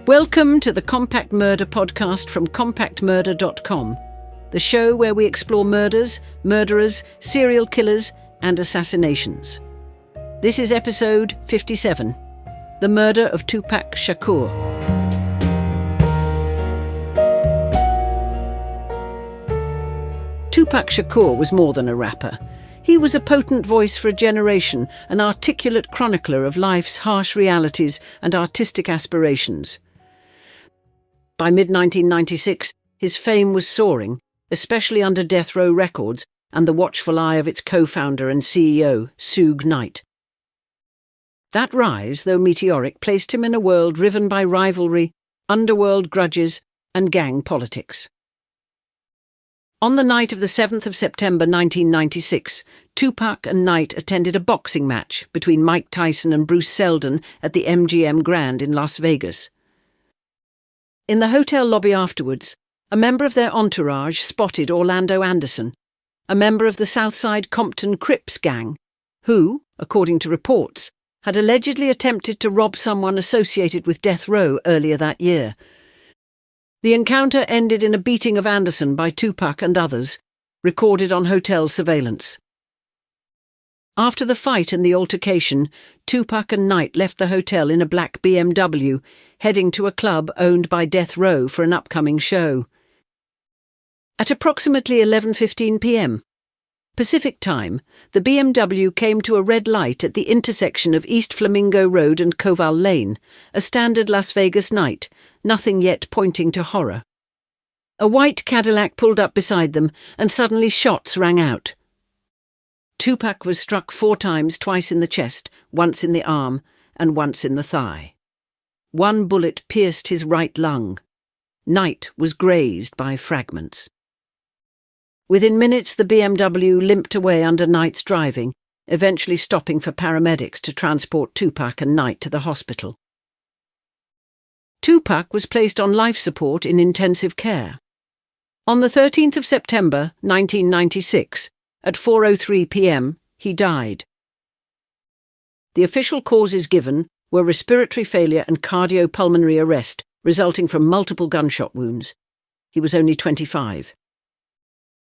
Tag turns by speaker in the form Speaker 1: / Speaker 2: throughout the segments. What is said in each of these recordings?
Speaker 1: Welcome to the Compact Murder podcast from compactmurder.com, the show where we explore murders, murderers, serial killers, and assassinations. This is episode 57, The Murder of Tupac Shakur. Tupac Shakur was more than a rapper. He was a potent voice for a generation, an articulate chronicler of life's harsh realities and artistic aspirations. By mid-1996, his fame was soaring, especially under Death Row Records and the watchful eye of its co-founder and CEO, Suge Knight. That rise, though meteoric, placed him in a world riven by rivalry, underworld grudges, and gang politics. On the night of the 7th of September 1996, Tupac and Knight attended a boxing match between Mike Tyson and Bruce Seldon at the MGM Grand in Las Vegas. In the hotel lobby afterwards, a member of their entourage spotted Orlando Anderson, a member of the Southside Compton Crips gang, who, according to reports, had allegedly attempted to rob someone associated with Death Row earlier that year. The encounter ended in a beating of Anderson by Tupac and others, recorded on hotel surveillance. After the fight and the altercation, Tupac and Knight left the hotel in a black BMW, heading to a club owned by Death Row for an upcoming show. At approximately 11:15 p.m. Pacific Time, the BMW came to a red light at the intersection of East Flamingo Road and Koval Lane, a standard Las Vegas night, nothing yet pointing to horror. A white Cadillac pulled up beside them, and suddenly shots rang out. Tupac was struck 4 times, twice in the chest, once in the arm, and once in the thigh. 1 bullet pierced his right lung. Knight was grazed by fragments. Within minutes, the BMW limped away under Knight's driving, eventually stopping for paramedics to transport Tupac and Knight to the hospital. Tupac was placed on life support in intensive care. On the 13th of September, 1996, at 4:03 p.m., he died. The official causes given were respiratory failure and cardiopulmonary arrest resulting from multiple gunshot wounds. He was only 25.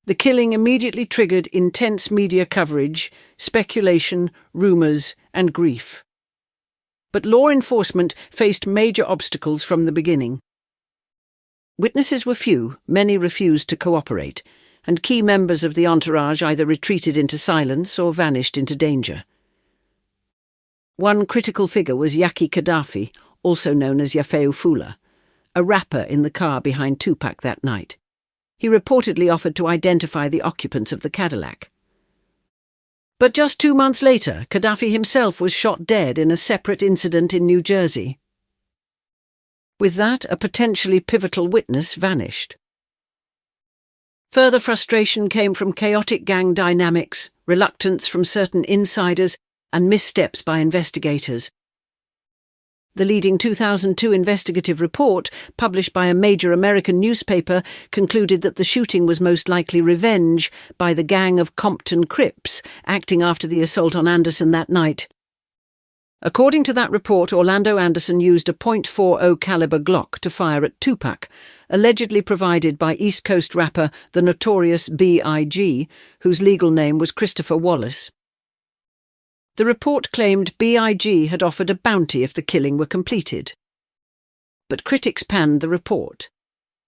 Speaker 1: The killing immediately triggered intense media coverage, speculation, rumours, and grief. But law enforcement faced major obstacles from the beginning. Witnesses were few, many refused to cooperate, and key members of the entourage either retreated into silence or vanished into danger. One critical figure was Yaki Gaddafi, also known as Yafeu Fula, a rapper in the car behind Tupac that night. He reportedly offered to identify the occupants of the Cadillac. But just 2 months later, Gaddafi himself was shot dead in a separate incident in New Jersey. With that, a potentially pivotal witness vanished. Further frustration came from chaotic gang dynamics, reluctance from certain insiders, and missteps by investigators. The leading 2002 investigative report, published by a major American newspaper, concluded that the shooting was most likely revenge by the gang of Compton Crips, acting after the assault on Anderson that night. According to that report, Orlando Anderson used a .40 caliber Glock to fire at Tupac, allegedly provided by East Coast rapper the notorious B.I.G., whose legal name was Christopher Wallace. The report claimed B.I.G. had offered a bounty if the killing were completed. But critics panned the report.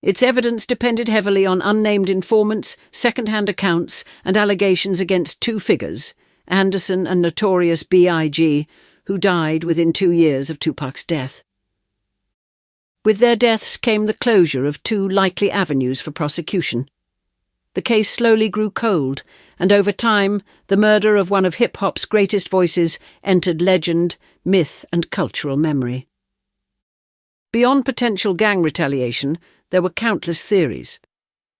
Speaker 1: Its evidence depended heavily on unnamed informants, second-hand accounts, and allegations against 2 figures, Anderson and notorious B.I.G., who died within 2 years of Tupac's death. With their deaths came the closure of 2 likely avenues for prosecution. The case slowly grew cold, and over time, the murder of one of hip-hop's greatest voices entered legend, myth, and cultural memory. Beyond potential gang retaliation, there were countless theories.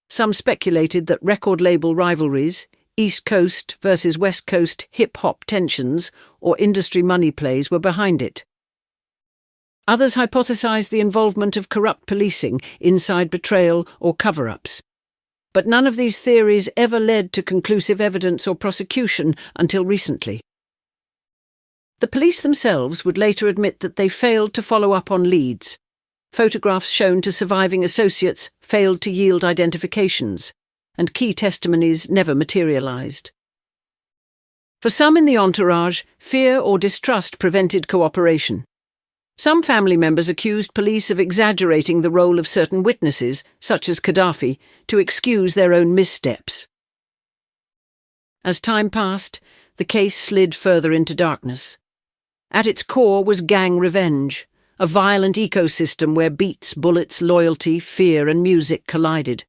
Speaker 1: Some speculated that record label rivalries, East Coast versus West Coast hip-hop tensions, or industry money plays were behind it. Others hypothesized the involvement of corrupt policing, inside betrayal, or cover-ups. But none of these theories ever led to conclusive evidence or prosecution until recently. The police themselves would later admit that they failed to follow up on leads. photographs shown to surviving associates failed to yield identifications, and key testimonies never materialized. For some in the entourage, fear or distrust prevented cooperation. Some family members accused police of exaggerating the role of certain witnesses, such as Gaddafi, to excuse their own missteps. As time passed, the case slid further into darkness. At its core was gang revenge, a violent ecosystem where beats, bullets, loyalty, fear and music collided.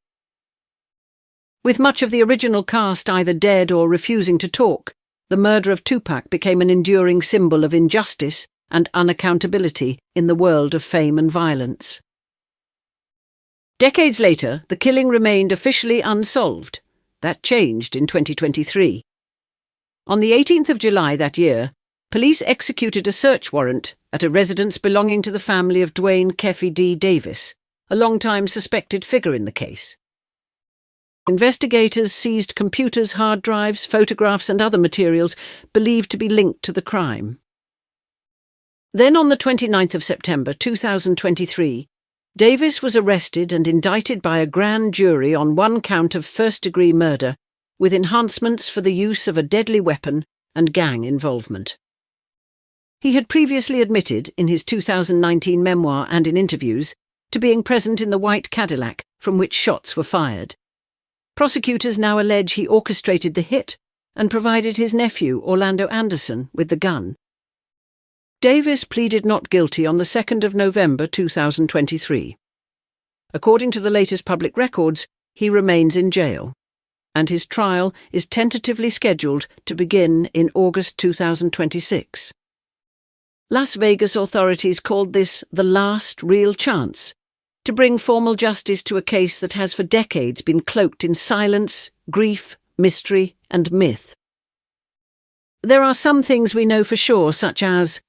Speaker 1: With much of the original cast either dead or refusing to talk, the murder of Tupac became an enduring symbol of injustice and unaccountability in the world of fame and violence. Decades later, the killing remained officially unsolved. That changed in 2023. On the 18th of July that year, police executed a search warrant at a residence belonging to the family of Duane Keffe D. Davis, a long-time suspected figure in the case. Investigators seized computers, hard drives, photographs and other materials believed to be linked to the crime. Then on the 29th of September 2023, Davis was arrested and indicted by a grand jury on one count of first-degree murder, with enhancements for the use of a deadly weapon and gang involvement. He had previously admitted, in his 2019 memoir and in interviews, to being present in the white Cadillac from which shots were fired. Prosecutors now allege he orchestrated the hit and provided his nephew, Orlando Anderson, with the gun. Davis pleaded not guilty on the 2nd of November 2023. According to the latest public records, he remains in jail, and his trial is tentatively scheduled to begin in August 2026. Las Vegas authorities called this the last real chance to bring formal justice to a case that has for decades been cloaked in silence, grief, mystery, and myth. There are some things we know for sure, such as,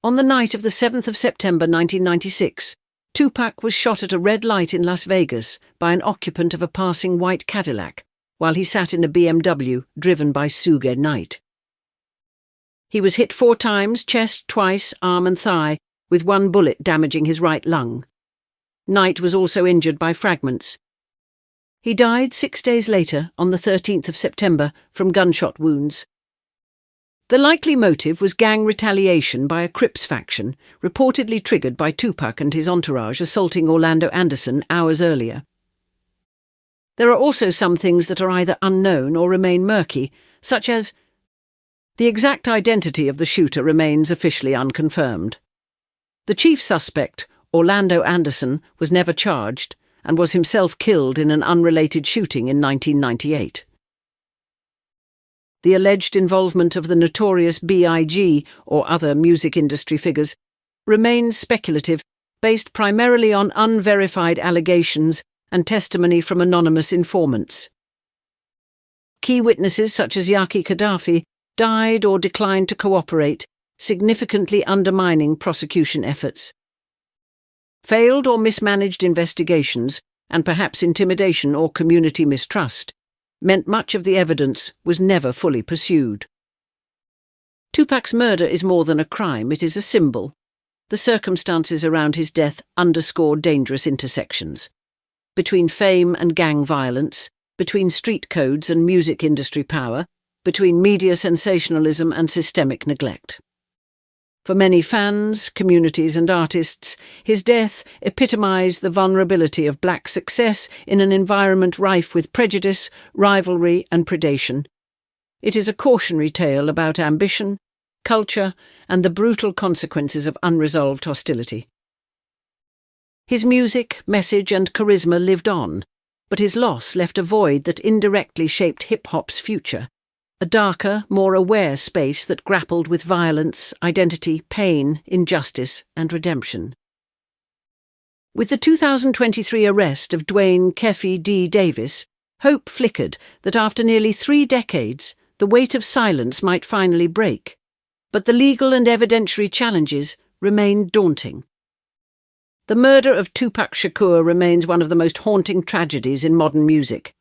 Speaker 1: on the night of the 7th of September 1996, Tupac was shot at a red light in Las Vegas by an occupant of a passing white Cadillac while he sat in a BMW driven by Suge Knight. He was hit 4 times, chest twice, arm and thigh, with 1 bullet damaging his right lung. Knight was also injured by fragments. He died 6 days later, on the 13th of September, from gunshot wounds. The likely motive was gang retaliation by a Crips faction, reportedly triggered by Tupac and his entourage assaulting Orlando Anderson hours earlier. There are also some things that are either unknown or remain murky, such as the exact identity of the shooter remains officially unconfirmed. The chief suspect, Orlando Anderson, was never charged and was himself killed in an unrelated shooting in 1998. The alleged involvement of the notorious B.I.G. or other music industry figures remains speculative, based primarily on unverified allegations and testimony from anonymous informants. Key witnesses such as Yaki Gaddafi died or declined to cooperate, significantly undermining prosecution efforts. Failed or mismanaged investigations, and perhaps intimidation or community mistrust, meant much of the evidence was never fully pursued. Tupac's murder is more than a crime, it is a symbol. The circumstances around his death underscore dangerous intersections. Between fame and gang violence, between street codes and music industry power, between media sensationalism and systemic neglect. For many fans, communities and artists, his death epitomized the vulnerability of black success in an environment rife with prejudice, rivalry and predation. It is a cautionary tale about ambition, culture and the brutal consequences of unresolved hostility. His music, message and charisma lived on, but his loss left a void that indirectly shaped hip-hop's future. A darker, more aware space that grappled with violence, identity, pain, injustice, and redemption. With the 2023 arrest of Duane Keffe D. Davis, hope flickered that after nearly 3 decades, the weight of silence might finally break. But the legal and evidentiary challenges remained daunting. The murder of Tupac Shakur remains one of the most haunting tragedies in modern music.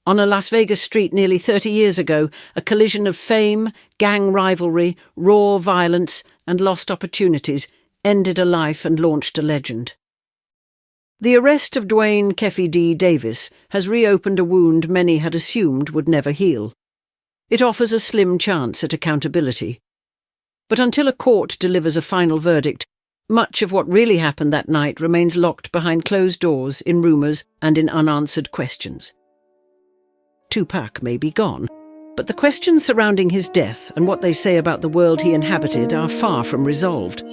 Speaker 1: On a Las Vegas street nearly 30 years ago, a collision of fame, gang rivalry, raw violence, and lost opportunities ended a life and launched a legend. The arrest of Duane Keffe D. Davis has reopened a wound many had assumed would never heal. It offers a slim chance at accountability. But until a court delivers a final verdict, much of what really happened that night remains locked behind closed doors, in rumours and in unanswered questions. Tupac may be gone, but the questions surrounding his death and what they say about the world he inhabited are far from resolved.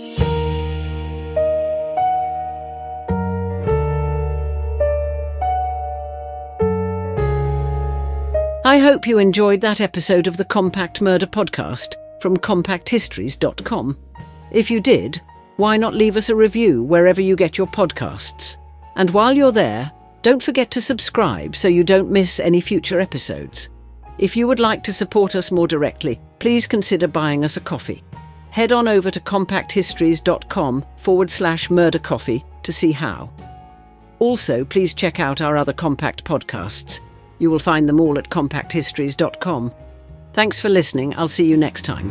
Speaker 1: I hope you enjoyed that episode of the Compact Murder Podcast from compacthistories.com. If you did, why not leave us a review wherever you get your podcasts? And while you're there, don't forget to subscribe so you don't miss any future episodes. If you would like to support us more directly, please consider buying us a coffee. Head on over to compacthistories.com/murdercoffee to see how. Also, please check out our other Compact podcasts. You will find them all at compacthistories.com. Thanks for listening. I'll see you next time.